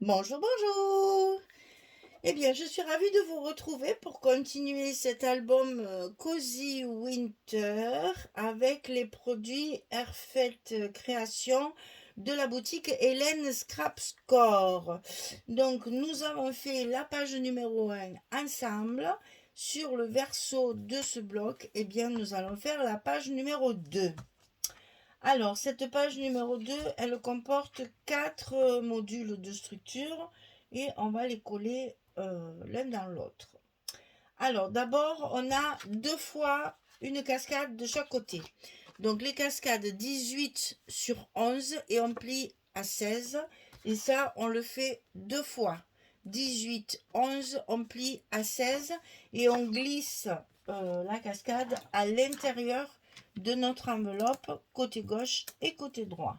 Bonjour, bonjour. Eh bien, je suis ravie de vous retrouver pour continuer cet album Cozy Winter avec les produits Airfelt Création de la boutique Hélène Scrap Score. Donc, nous avons fait la page numéro 1 ensemble. Sur le verso de ce bloc, eh bien, nous allons faire la page numéro 2. Alors, cette page numéro 2, elle comporte 4 modules de structure et on va les coller l'un dans l'autre. Alors, d'abord, on a 2 fois une cascade de chaque côté. Donc, les cascades 18 sur 11 et on plie à 16. Et ça, on le fait 2 fois. 18, 11, on plie à 16 et on glisse la cascade à l'intérieur de notre enveloppe, côté gauche et côté droit.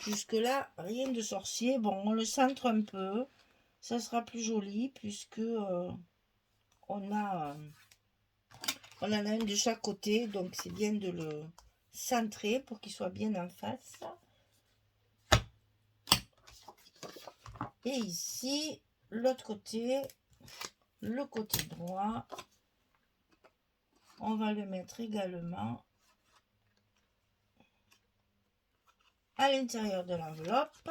Jusque là, rien de sorcier. Bon, on le centre un peu. Ça sera plus joli puisque on a on en a un de chaque côté, donc c'est bien de le centrer pour qu'il soit bien en face. Et ici, l'autre côté, le côté droit, on va le mettre également à l'intérieur de l'enveloppe.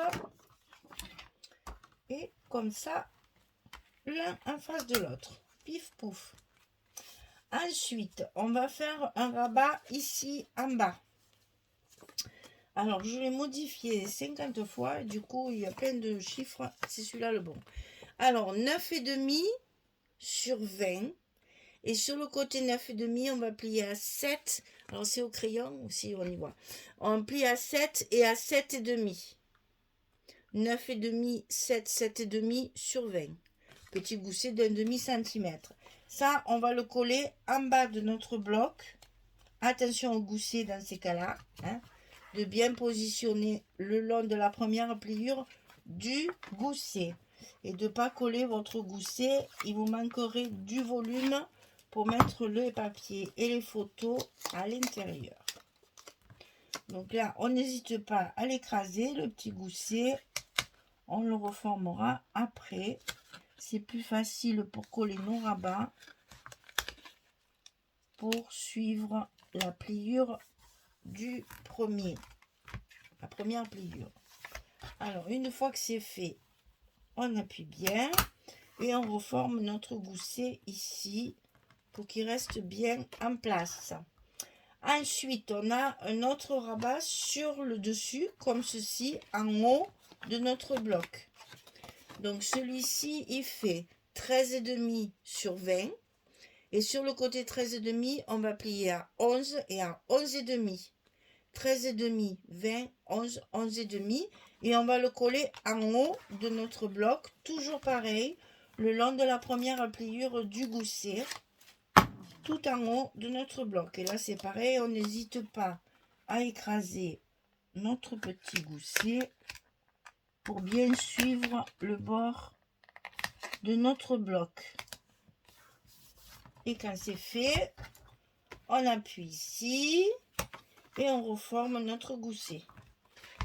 Et comme ça, l'un en face de l'autre. Pif pouf. Ensuite, on va faire un rabat ici en bas. Alors, je l'ai modifié 50 fois. Du coup, il y a plein de chiffres. C'est celui-là le bon. Alors, 9,5 sur 20. Et sur le côté 9,5, on va plier à 7. Alors, c'est au crayon aussi, on y voit. On plie à 7 et à 7,5. 9,5, 7, 7,5 sur 20. Petit gousset d'un demi-centimètre. Ça, on va le coller en bas de notre bloc. Attention au gousset dans ces cas-là. Hein, de bien positionner le long de la première pliure du gousset. Et de ne pas coller votre gousset. Il vous manquerait du volume pour mettre le papier et les photos à l'intérieur. Donc là, on n'hésite pas à l'écraser, le petit gousset. On le reformera après. C'est plus facile pour coller nos rabats, pour suivre la pliure du premier, la première pliure. Alors, une fois que c'est fait, on appuie bien et on reforme notre gousset ici pour qu'il reste bien en place. Ensuite, on a un autre rabat sur le dessus, comme ceci, en haut de notre bloc. Donc, celui-ci, il fait 13,5 sur 20. Et sur le côté 13,5, on va plier à 11 et à 11,5. 13,5, 20, 11, 11,5. Et on va le coller en haut de notre bloc, toujours pareil, le long de la première pliure du gousset, tout en haut de notre bloc. Et là, c'est pareil, on n'hésite pas à écraser notre petit gousset pour bien suivre le bord de notre bloc. Et quand c'est fait, on appuie ici et on reforme notre gousset.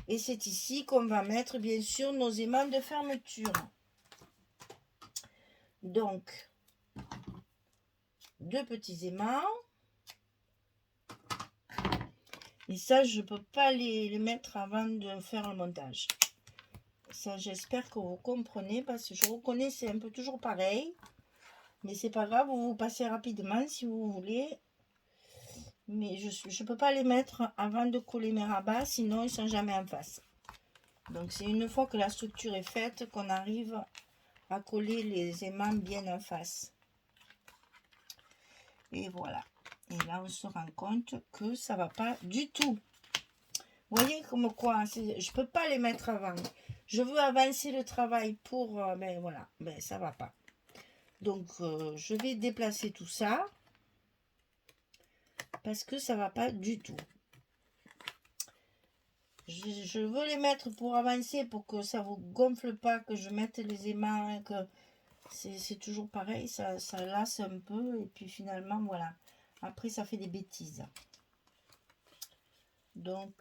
Et c'est ici qu'on va mettre bien sûr nos aimants de fermeture. Donc, 2 petits aimants. Et ça, je ne peux pas les mettre avant de faire le montage. Ça, j'espère que vous comprenez parce que je reconnais c'est un peu toujours pareil. Mais c'est pas grave, vous passez rapidement si vous voulez. Mais je ne peux pas les mettre avant de coller mes rabats, sinon ils ne sont jamais en face. Donc c'est une fois que la structure est faite qu'on arrive à coller les aimants bien en face. Et voilà. Et là on se rend compte que ça va pas du tout. Vous voyez comme quoi, je peux pas les mettre avant. Je veux avancer le travail pour... ben voilà, ben ça va pas. Donc je vais déplacer tout ça. Parce que ça va pas du tout. Je veux les mettre pour avancer, pour que ça vous gonfle pas, que je mette les aimants, que c'est toujours pareil, ça lasse un peu, et puis finalement, voilà. Après, ça fait des bêtises. Donc,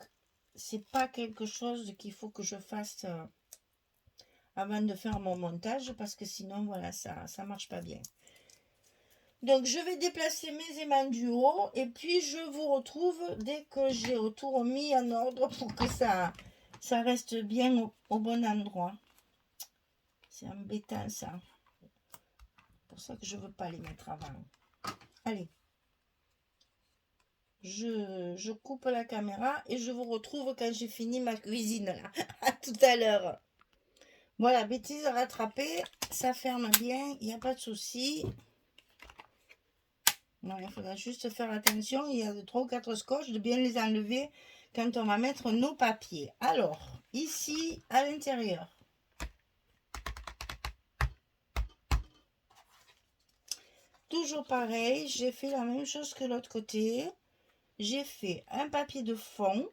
c'est pas quelque chose qu'il faut que je fasse avant de faire mon montage parce que sinon, voilà, ça marche pas bien. Donc, je vais déplacer mes aimants du haut et puis je vous retrouve dès que j'ai autour mis en ordre pour que ça reste bien au bon endroit. C'est embêtant ça. C'est pour ça que je veux pas les mettre avant. Allez. Je coupe la caméra et je vous retrouve quand j'ai fini ma cuisine là. À tout à l'heure. Voilà, bêtise rattrapée. Ça ferme bien, il n'y a pas de souci. Voilà, il faudra juste faire attention. Il y a 3 ou 4 scotch, de bien les enlever quand on va mettre nos papiers. Alors, ici, à l'intérieur. Toujours pareil, j'ai fait la même chose que l'autre côté. J'ai fait un papier de fond.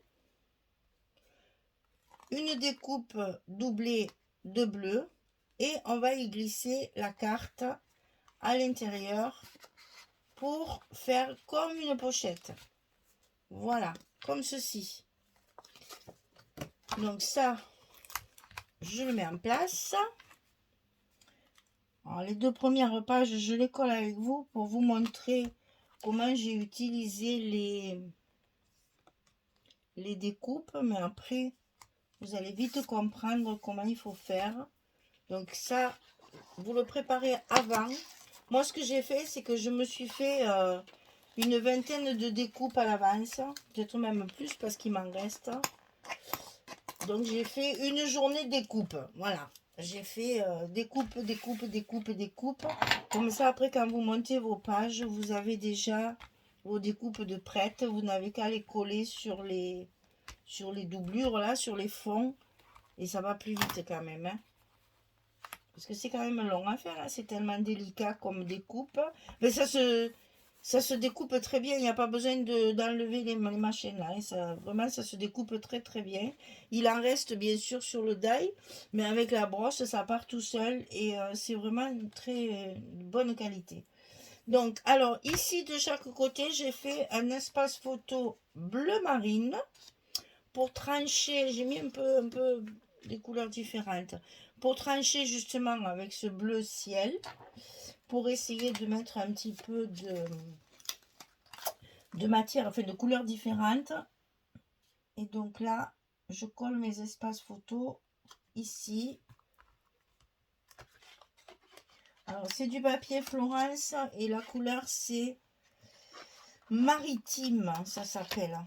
Une découpe doublée de bleu. Et on va y glisser la carte à l'intérieur pour faire comme une pochette. Voilà, comme ceci. Donc ça, je le mets en place. Alors, les 2 premières pages, je les colle avec vous pour vous montrer comment j'ai utilisé les découpes. Mais après, vous allez vite comprendre comment il faut faire. Donc ça, vous le préparez avant. Moi, ce que j'ai fait, c'est que je me suis fait une vingtaine de découpes à l'avance. Peut-être même plus parce qu'il m'en reste. Donc, j'ai fait une journée découpe. Voilà. J'ai fait découpe, découpe, découpe, découpe. Comme ça, après, quand vous montez vos pages, vous avez déjà vos découpes de prêtes. Vous n'avez qu'à les coller sur les doublures, là, sur les fonds. Et ça va plus vite quand même. Hein. Parce que c'est quand même long à faire, hein. C'est tellement délicat comme découpe. Mais ça se découpe très bien. Il n'y a pas besoin d'enlever les machines là. Et vraiment, ça se découpe très très bien. Il en reste bien sûr sur le die. Mais avec la brosse, ça part tout seul. Et c'est vraiment une très bonne qualité. Donc, alors ici de chaque côté, j'ai fait un espace photo bleu marine. Pour trancher, j'ai mis un peu des couleurs différentes. Pour trancher justement avec ce bleu ciel, pour essayer de mettre un petit peu de matière, enfin de couleurs différentes. Et donc là, je colle mes espaces photos ici. Alors c'est du papier Florence et la couleur c'est maritime, ça s'appelle.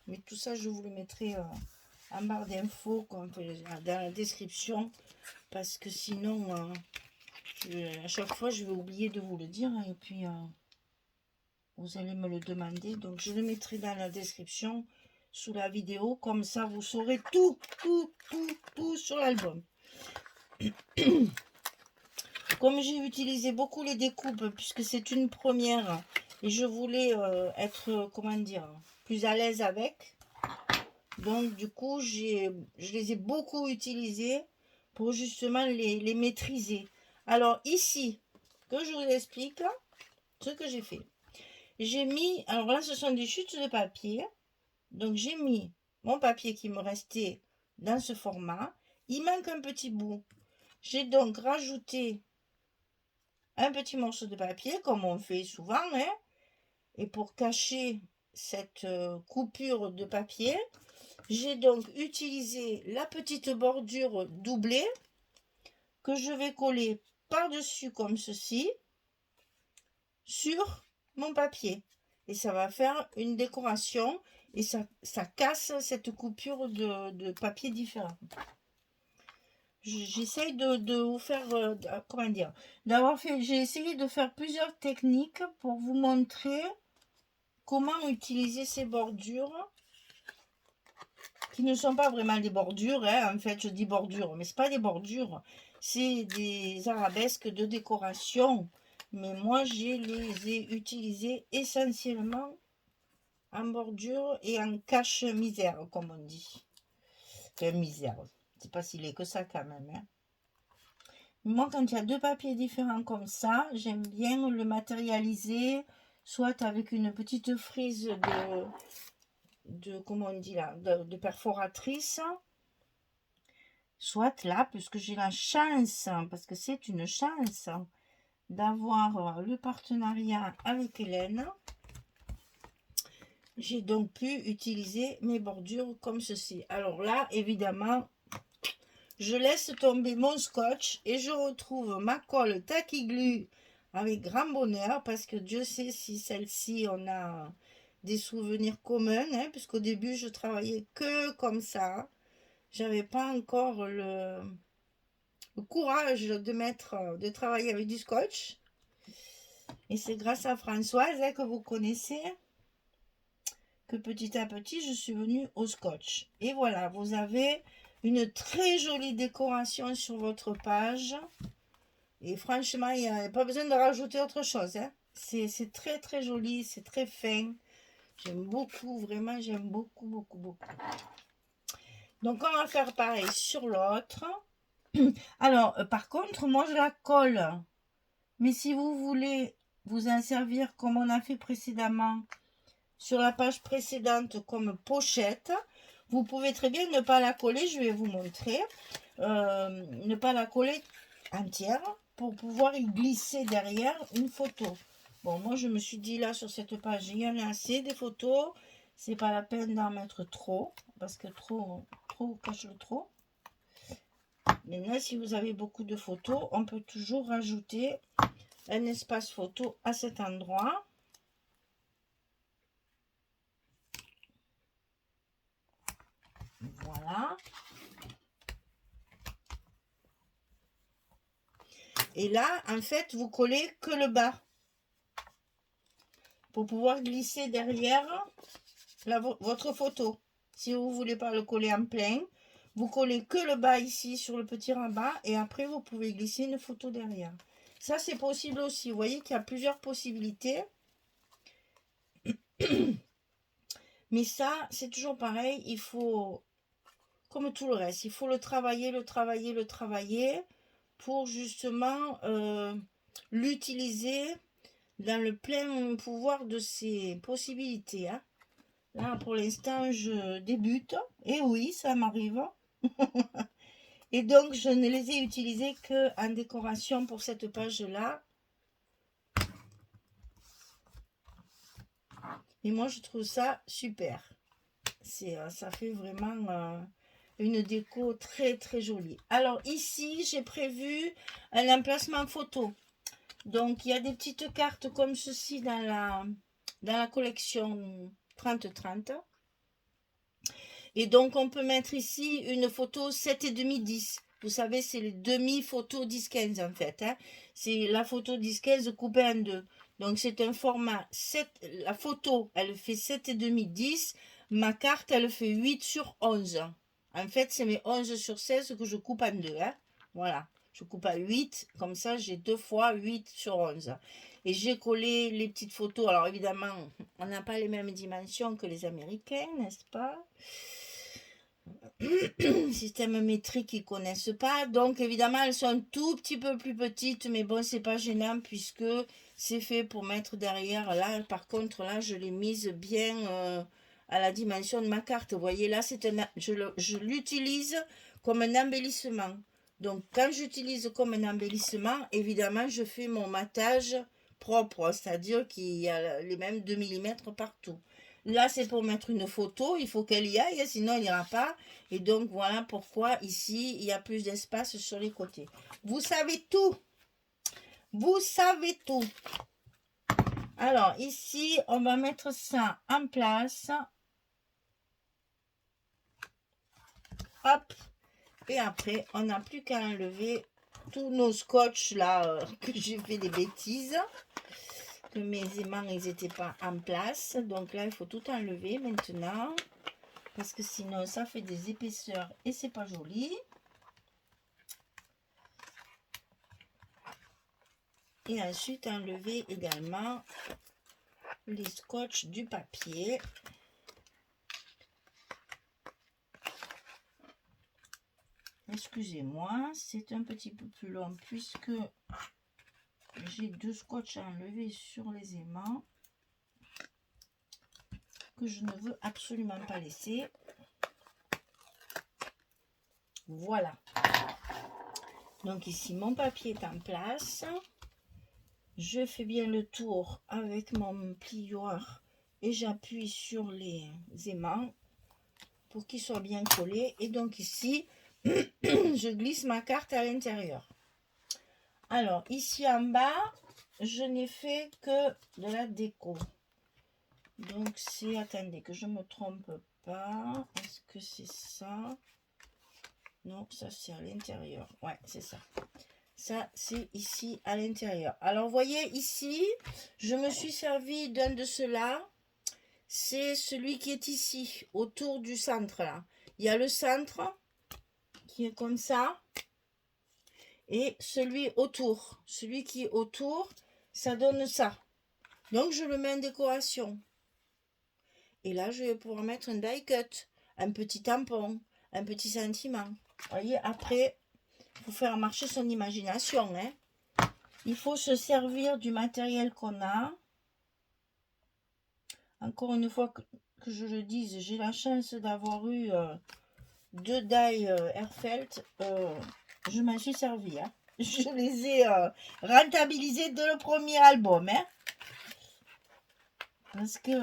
Mais tout ça, je vous le mettrai en barre d'infos, dans la description. Parce que sinon, à chaque fois, je vais oublier de vous le dire. Et puis, vous allez me le demander. Donc, je le mettrai dans la description sous la vidéo. Comme ça, vous saurez tout sur l'album. Comme j'ai utilisé beaucoup les découpes, puisque c'est une première, et je voulais être, comment dire, plus à l'aise avec. Donc, du coup, je les ai beaucoup utilisées pour justement les maîtriser. Alors, ici, que je vous explique ce que j'ai fait. J'ai mis, alors là, ce sont des chutes de papier. Donc, j'ai mis mon papier qui me restait dans ce format. Il manque un petit bout. J'ai donc rajouté un petit morceau de papier, comme on fait souvent. Hein, et pour cacher cette coupure de papier, j'ai donc utilisé la petite bordure doublée que je vais coller par-dessus comme ceci sur mon papier. Et ça va faire une décoration et ça casse cette coupure de papier différent. J'essaye de vous faire, comment dire, j'ai essayé de faire plusieurs techniques pour vous montrer comment utiliser ces bordures qui ne sont pas vraiment des bordures, hein. En fait je dis bordures, mais c'est pas des bordures, c'est des arabesques de décoration, mais moi je les ai utilisées essentiellement en bordure et en cache-misère, comme on dit. Enfin, misère, c'est pas si laid que ça quand même, hein. Moi, quand il y a 2 papiers différents comme ça, j'aime bien le matérialiser, soit avec une petite frise comment on dit là, de perforatrice, soit là, puisque j'ai la chance, parce que c'est une chance, d'avoir le partenariat avec Hélène. J'ai donc pu utiliser mes bordures comme ceci. Alors là, évidemment, je laisse tomber mon scotch et je retrouve ma colle Tacky Glue avec grand bonheur, parce que Dieu sait si celle-ci, on a des souvenirs communs, hein, puisqu'au début, je travaillais que comme ça. J'avais pas encore le courage de travailler avec du scotch. Et c'est grâce à Françoise, hein, que vous connaissez, que petit à petit, je suis venue au scotch. Et voilà, vous avez une très jolie décoration sur votre page. Et franchement, il n'y a pas besoin de rajouter autre chose, hein. C'est très très joli, c'est très fin. J'aime beaucoup, vraiment, j'aime beaucoup, beaucoup, beaucoup. Donc, on va faire pareil sur l'autre. Alors, par contre, moi, je la colle. Mais si vous voulez vous en servir comme on a fait précédemment, sur la page précédente comme pochette, vous pouvez très bien ne pas la coller, je vais vous montrer. Ne pas la coller entière pour pouvoir y glisser derrière une photo. Bon, moi je me suis dit là sur cette page, il y en a assez des photos, c'est pas la peine d'en mettre trop, parce que trop cache le trop. Maintenant, si vous avez beaucoup de photos, on peut toujours rajouter un espace photo à cet endroit. Voilà. Et là, en fait, vous collez que le bas pour pouvoir glisser derrière votre photo. Si vous ne voulez pas le coller en plein, vous collez que le bas ici sur le petit rabat et après vous pouvez glisser une photo derrière. Ça, c'est possible aussi. Vous voyez qu'il y a plusieurs possibilités. Mais ça, c'est toujours pareil. Il faut, comme tout le reste, il faut le travailler pour justement l'utiliser dans le plein pouvoir de ses possibilités. Hein. Là, pour l'instant, je débute. Et oui, ça m'arrive. Et donc, je ne les ai utilisés qu'en décoration pour cette page-là. Et moi, je trouve ça super. Ça fait vraiment une déco très, très jolie. Alors, ici, j'ai prévu un emplacement photo. Donc, il y a des petites cartes comme ceci dans la collection 30-30. Et donc, on peut mettre ici une photo 7,5-10. Vous savez, c'est les demi-photos 10-15 en fait. Hein. C'est la photo 10-15 coupée en deux. Donc, c'est un format 7. La photo, elle fait 7,5-10. Ma carte, elle fait 8/11. En fait, c'est mes 11/16 que je coupe en deux. Hein. Voilà. Je coupe à 8. Comme ça, j'ai 2 fois 8/11. Et j'ai collé les petites photos. Alors, évidemment, on n'a pas les mêmes dimensions que les Américains, n'est-ce pas? Système métrique qu'ils connaissent pas, donc évidemment elles sont un tout petit peu plus petites, mais bon, c'est pas gênant puisque c'est fait pour mettre derrière. Là par contre, là je l'ai mise bien à la dimension de ma carte. Vous voyez là, je l'utilise comme un embellissement. Donc quand j'utilise comme un embellissement, évidemment je fais mon matage propre, c'est-à-dire qu'il y a les mêmes 2 mm partout. Là, c'est pour mettre une photo, il faut qu'elle y aille, sinon elle n'ira pas. Et donc, voilà pourquoi ici, il y a plus d'espace sur les côtés. Vous savez tout. Vous savez tout. Alors, ici, on va mettre ça en place. Hop. Et après, on n'a plus qu'à enlever tous nos scotch là, que j'ai fait des bêtises. Que mes aimants, ils n'étaient pas en place. Donc là, il faut tout enlever maintenant. Parce que sinon, ça fait des épaisseurs et c'est pas joli. Et ensuite, enlever également les scotch du papier. Excusez-moi, c'est un petit peu plus long puisque j'ai 2 scotch à enlever sur les aimants que je ne veux absolument pas laisser. Voilà. Donc ici, mon papier est en place. Je fais bien le tour avec mon plioir et j'appuie sur les aimants pour qu'ils soient bien collés. Et donc ici, je glisse ma carte à l'intérieur. Alors, ici en bas, je n'ai fait que de la déco. Donc c'est, attendez que je ne me trompe pas. Est-ce que c'est ça? Non, ça c'est à l'intérieur. Ouais, c'est ça. Ça, c'est ici à l'intérieur. Alors, vous voyez ici, je me suis servi d'un de ceux-là. C'est celui qui est ici, autour du centre, là. Il y a le centre qui est comme ça. Et celui autour. Celui qui est autour, ça donne ça. Donc, je le mets en décoration. Et là, je vais pouvoir mettre un die cut, un petit tampon, un petit sentiment. Vous voyez, après, il faut faire marcher son imagination, hein. Il faut se servir du matériel qu'on a. Encore une fois que je le dise, j'ai la chance d'avoir eu 2 die Airfelt. Je m'en suis servi. Hein. Je les ai rentabilisés dès le premier album. Hein. Parce que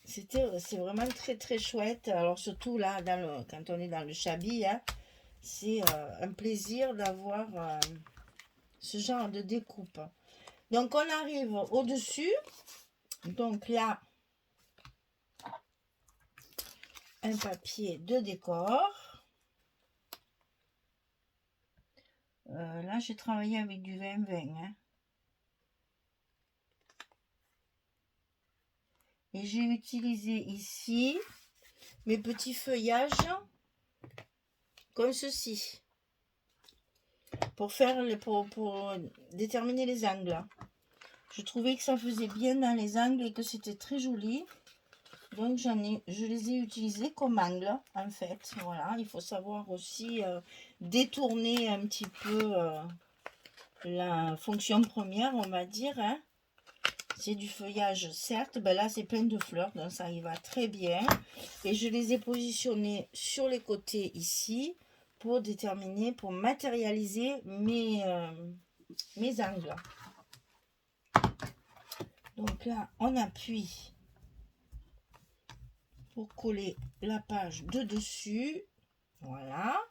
c'est vraiment très très chouette. Alors surtout là, quand on est dans le Chabi, hein, c'est un plaisir d'avoir ce genre de découpe. Donc on arrive au-dessus. Donc là, un papier de décor. Là, j'ai travaillé avec du 20-20. Hein. Et j'ai utilisé ici mes petits feuillages comme ceci. Pour faire pour déterminer les angles. Je trouvais que ça faisait bien dans les angles et que c'était très joli. Donc je les ai utilisés comme angle en fait. Voilà, il faut savoir aussi détourner un petit peu la fonction première, on va dire. Hein. C'est du feuillage, certes. Ben là, c'est plein de fleurs, donc ça y va très bien. Et je les ai positionnés sur les côtés ici pour déterminer, pour matérialiser mes angles. Donc là, on appuie pour coller la page de dessus. Voilà.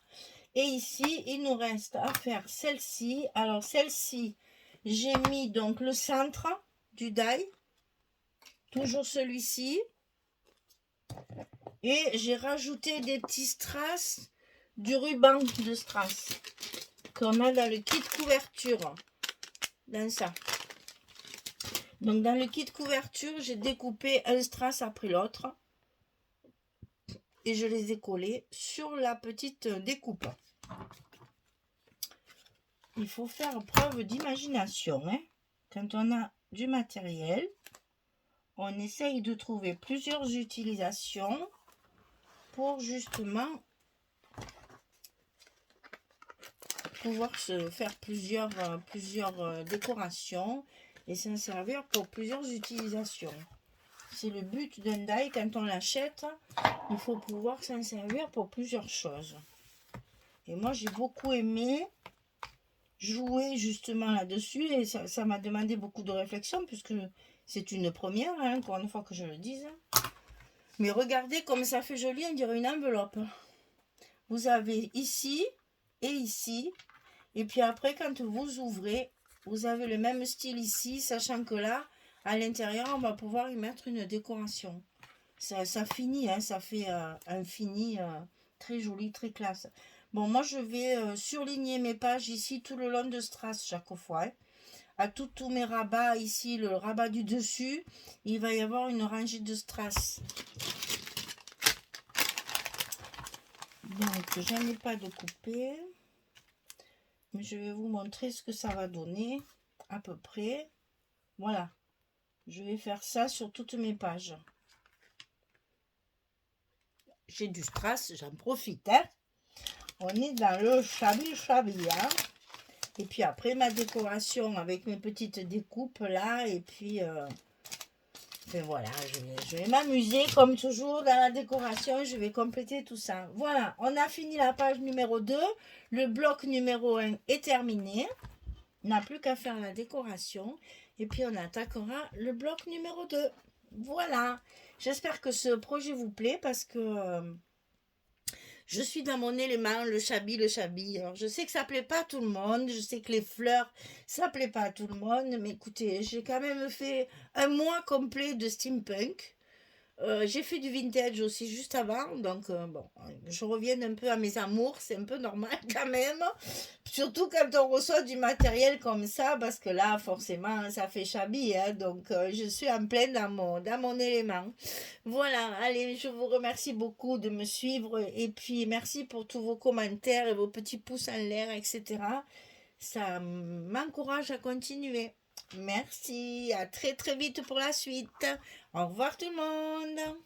Et ici, il nous reste à faire celle-ci. Alors, celle-ci, j'ai mis donc le centre du die. Toujours celui-ci. Et j'ai rajouté des petits strass, du ruban de strass qu'on a dans le kit couverture. Dans ça. Donc, dans le kit couverture, j'ai découpé un strass après l'autre. Et je les ai collés sur la petite découpe. Il faut faire preuve d'imagination. Hein. Quand on a du matériel, on essaye de trouver plusieurs utilisations pour justement pouvoir se faire plusieurs décorations et s'en servir pour plusieurs utilisations. C'est le but d'un die. Quand on l'achète, il faut pouvoir s'en servir pour plusieurs choses. Et moi, j'ai beaucoup aimé jouer justement là-dessus. Et ça m'a demandé beaucoup de réflexion puisque c'est une première, hein, encore une fois que je le dise. Mais regardez comme ça fait joli, on dirait une enveloppe. Vous avez ici et ici. Et puis après, quand vous ouvrez, vous avez le même style ici, sachant que là, à l'intérieur, on va pouvoir y mettre une décoration. Ça finit, hein, ça fait un fini très joli, très classe. Bon, moi, je vais surligner mes pages ici tout le long de strass chaque fois. Hein. À tous mes rabats, ici, le rabat du dessus, il va y avoir une rangée de strass. Donc, je n'en ai pas de coupé. Mais je vais vous montrer ce que ça va donner, à peu près. Voilà. Je vais faire ça sur toutes mes pages. J'ai du strass, j'en profite. Hein. On est dans le chabi. Hein. Et puis après, ma décoration avec mes petites découpes là. Et puis, Et voilà, je vais m'amuser comme toujours dans la décoration, je vais compléter tout ça. Voilà, on a fini la page numéro 2, le bloc numéro 1 est terminé. On n'a plus qu'à faire la décoration et puis on attaquera le bloc numéro 2. Voilà, j'espère que ce projet vous plaît parce que je suis dans mon élément, le chabi, le chabi. Alors, je sais que ça plaît pas à tout le monde, je sais que les fleurs, ça plaît pas à tout le monde, mais écoutez, j'ai quand même fait un mois complet de steampunk. J'ai fait du vintage aussi juste avant, donc bon, je reviens un peu à mes amours, c'est un peu normal quand même. Surtout quand on reçoit du matériel comme ça, parce que là, forcément, ça fait shabby, hein, donc je suis en plein dans mon élément. Voilà, allez, je vous remercie beaucoup de me suivre et puis merci pour tous vos commentaires et vos petits pouces en l'air, etc. Ça m'encourage à continuer. Merci, à très très vite pour la suite. Au revoir tout le monde.